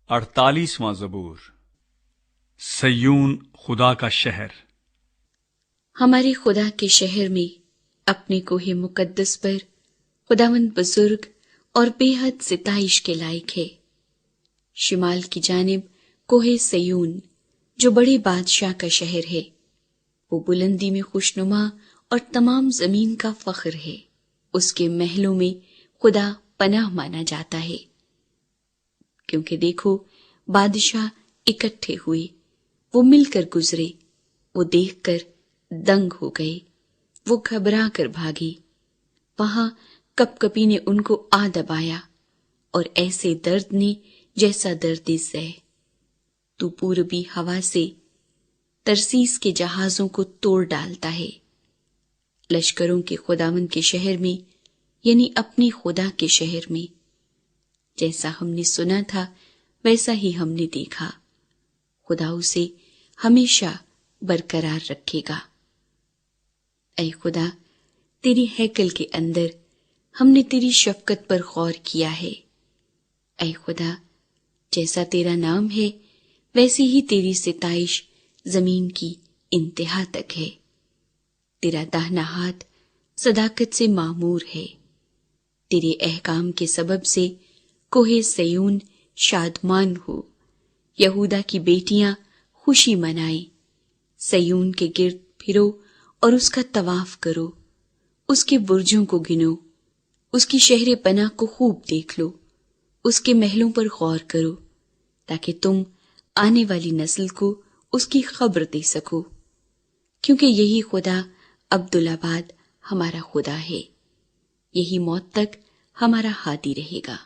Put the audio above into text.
48واں زبور۔ سیون خدا کا شہر۔ ہمارے خدا کے شہر میں اپنے کوہ مقدس پر خداوند بزرگ اور بے حد ستائش کے لائق ہے۔ شمال کی جانب کوہ سیون جو بڑے بادشاہ کا شہر ہے، وہ بلندی میں خوشنما اور تمام زمین کا فخر ہے۔ اس کے محلوں میں خدا پناہ مانا جاتا ہے، کیونکہ دیکھو بادشاہ اکٹھے ہوئے، وہ مل کر گزرے، وہ دیکھ کر دنگ ہو گئے، وہ گھبرا کر بھاگے۔ وہاں کپ کپی نے ان کو آ دبایا، اور ایسے درد نے جیسا درد زہ۔ تو پوربی ہوا سے ترسیس کے جہازوں کو توڑ ڈالتا ہے۔ لشکروں کے خداوند کے شہر میں، یعنی اپنی خدا کے شہر میں، جیسا ہم نے سنا تھا ویسا ہی ہم نے دیکھا۔ خدا اسے ہمیشہ برقرار رکھے گا۔ اے خدا، تیری ہیکل کے اندر ہم نے تیری شفقت پر غور کیا ہے۔ اے خدا، جیسا تیرا نام ہے ویسی ہی تیری ستائش زمین کی انتہا تک ہے۔ تیرا داہنا ہاتھ صداقت سے معمور ہے۔ تیرے احکام کے سبب سے کوہ سیون شادمان ہو، یہودا کی بیٹیاں خوشی منائیں۔ سیون کے گرد پھرو اور اس کا طواف کرو، اس کے برجوں کو گنو، اس کی شہر پناہ کو خوب دیکھ لو، اس کے محلوں پر غور کرو، تاکہ تم آنے والی نسل کو اس کی خبر دے سکو، کیونکہ یہی خدا عبدالآباد ہمارا خدا ہے، یہی موت تک ہمارا ہادی رہے گا۔